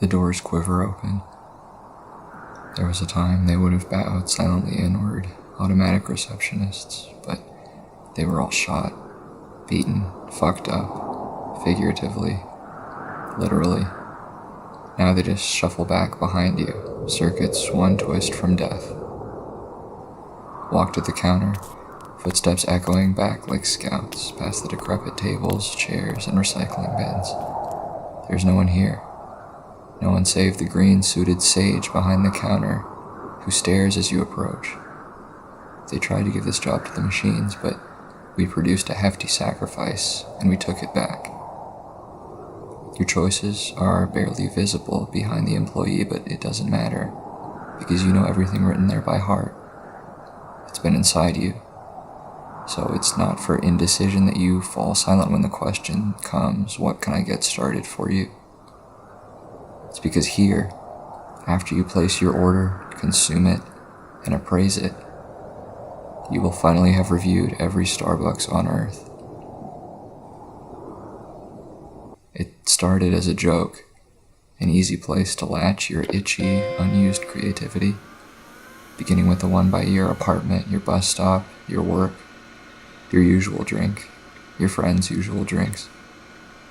The doors quiver open. There was a time they would have bowed silently inward, automatic receptionists, but they were all shot, beaten, fucked up, figuratively, literally. Now they just shuffle back behind you, circuits one twist from death. Walk to the counter, footsteps echoing back like scouts past the decrepit tables, chairs, and recycling bins. There's no one here. No one save the green-suited sage behind the counter, who stares as you approach. They tried to give this job to the machines, but we produced a hefty sacrifice, and we took it back. Your choices are barely visible behind the employee, but it doesn't matter, because you know everything written there by heart. It's been inside you. So it's not for indecision that you fall silent when the question comes, what can I get started for you? It's because here, after you place your order, consume it, and appraise it, you will finally have reviewed every Starbucks on Earth. It started as a joke, an easy place to latch your itchy, unused creativity, beginning with the one by your apartment, your bus stop, your work, your usual drink, your friends' usual drinks.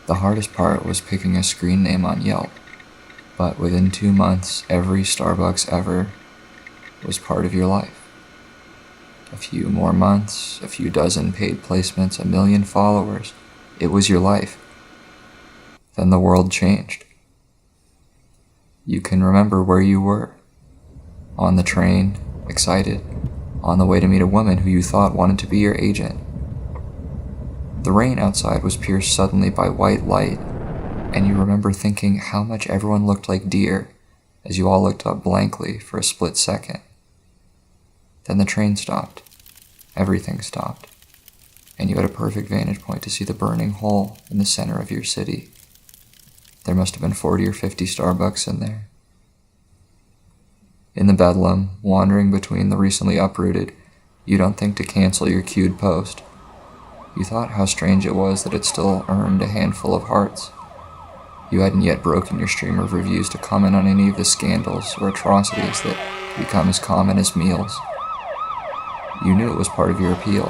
The hardest part was picking a screen name on Yelp. But within 2 months, every Starbucks ever was part of your life. A few more months, a few dozen paid placements, 1 million followers. It was your life. Then the world changed. You can remember where you were. On the train, excited, on the way to meet a woman who you thought wanted to be your agent. The rain outside was pierced suddenly by white light, and you remember thinking how much everyone looked like deer as you all looked up blankly for a split second. Then the train stopped. Everything stopped. And you had a perfect vantage point to see the burning hole in the center of your city. There must have been 40 or 50 Starbucks in there. In the bedlam, wandering between the recently uprooted, you don't think to cancel your queued post. You thought how strange it was that it still earned a handful of hearts. You hadn't yet broken your stream of reviews to comment on any of the scandals or atrocities that become as common as meals. You knew it was part of your appeal,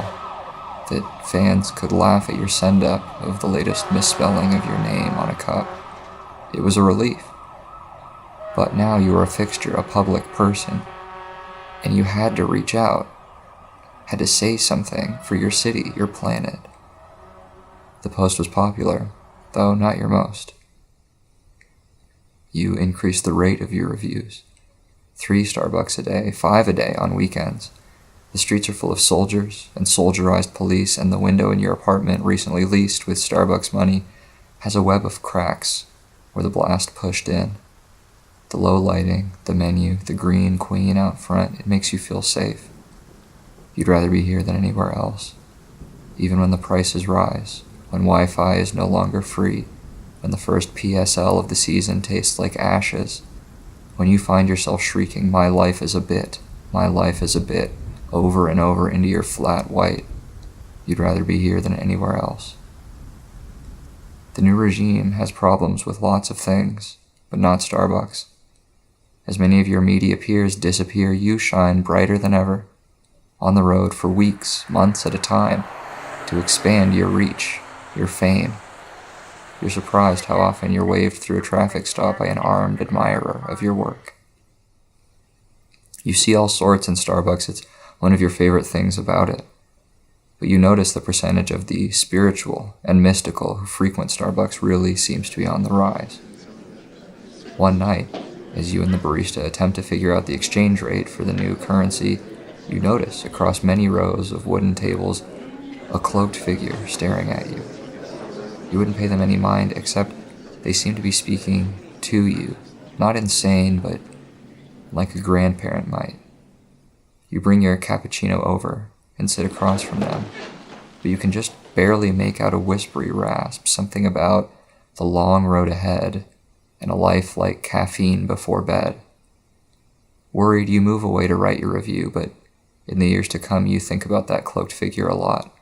that fans could laugh at your send-up of the latest misspelling of your name on a cup. It was a relief. But now you were a fixture, a public person, and you had to reach out, had to say something for your city, your planet. The post was popular, though not your most. You increased the rate of your reviews. 3 Starbucks a day, 5 a day on weekends. The streets are full of soldiers and soldierized police, and the window in your apartment, recently leased with Starbucks money, has a web of cracks where the blast pushed in. The low lighting, the menu, the green queen out front, it makes you feel safe. You'd rather be here than anywhere else. Even when the prices rise, when Wi-Fi is no longer free, when the first PSL of the season tastes like ashes, when you find yourself shrieking, "My life is a bit, my life is a bit," over and over into your flat white, you'd rather be here than anywhere else. The new regime has problems with lots of things, but not Starbucks. As many of your media peers disappear, you shine brighter than ever, on the road for weeks, months at a time, to expand your reach, your fame. You're surprised how often you're waved through a traffic stop by an armed admirer of your work. You see all sorts in Starbucks, it's one of your favorite things about it. But you notice the percentage of the spiritual and mystical who frequent Starbucks really seems to be on the rise. One night, as you and the barista attempt to figure out the exchange rate for the new currency, you notice across many rows of wooden tables a cloaked figure staring at you. You wouldn't pay them any mind, except they seem to be speaking to you, not insane, but like a grandparent might. You bring your cappuccino over and sit across from them, but you can just barely make out a whispery rasp, something about the long road ahead and a life like caffeine before bed. Worried, you move away to write your review, but in the years to come you think about that cloaked figure a lot.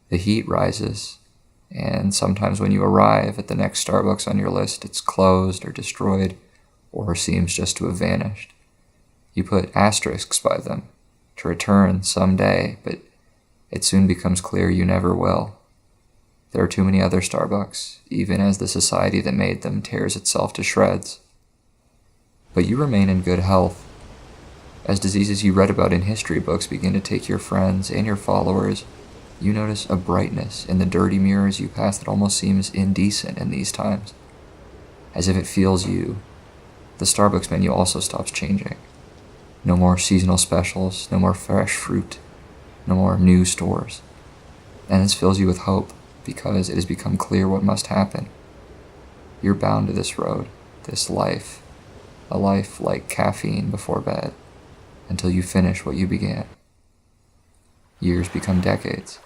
The heat rises, And sometimes when you arrive at the next Starbucks on your list, it's closed or destroyed or seems just to have vanished. You put asterisks by them to return someday, but it soon becomes clear you never will. There are too many other Starbucks, even as the society that made them tears itself to shreds. But you remain in good health. As diseases you read about in history books begin to take your friends and your followers, you notice a brightness in the dirty mirrors you pass that almost seems indecent in these times. As if it feels you, the Starbucks menu also stops changing. No more seasonal specials, no more fresh fruit, no more new stores. And this fills you with hope, because it has become clear what must happen. You're bound to this road, this life, a life like caffeine before bed, until you finish what you began. Years become decades.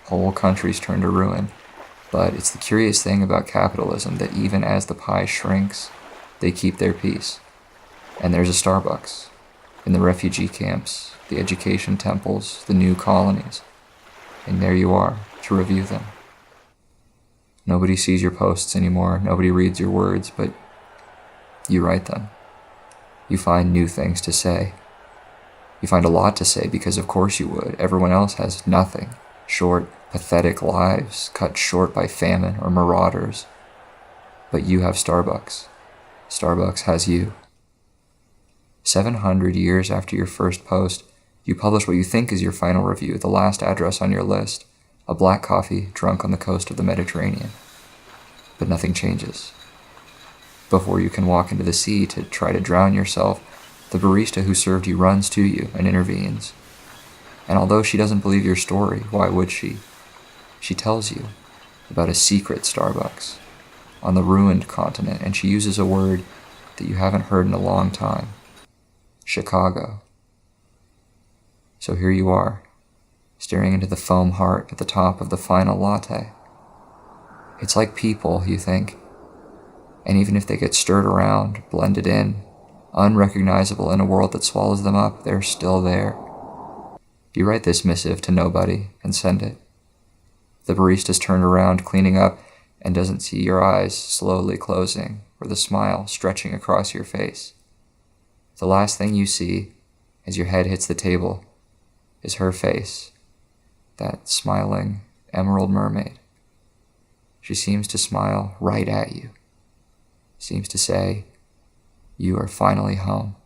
Whole countries turn to ruin. But it's the curious thing about capitalism that even as the pie shrinks, they keep their peace. And there's a Starbucks in the refugee camps, the education temples, the new colonies. And there you are, to review them. Nobody sees your posts anymore, nobody reads your words, but you write them. You find new things to say. You find a lot to say because of course you would. Everyone else has nothing. Short, pathetic lives cut short by famine or marauders. But you have Starbucks. Starbucks has you. 700 years after your first post, you publish what you think is your final review, the last address on your list, a black coffee drunk on the coast of the Mediterranean. But nothing changes. Before you can walk into the sea to try to drown yourself, the barista who served you runs to you and intervenes. And although she doesn't believe your story, why would she? She tells you about a secret Starbucks on the ruined continent, and she uses a word that you haven't heard in a long time. Chicago. So here you are, staring into the foam heart at the top of the final latte. It's like people, you think, and even if they get stirred around, blended in, unrecognizable in a world that swallows them up, they're still there. You write this missive to nobody and send it. The barista's turned around, cleaning up, and doesn't see your eyes slowly closing or the smile stretching across your face. The last thing you see, as your head hits the table, is her face, that smiling emerald mermaid. She seems to smile right at you, seems to say, "You are finally home."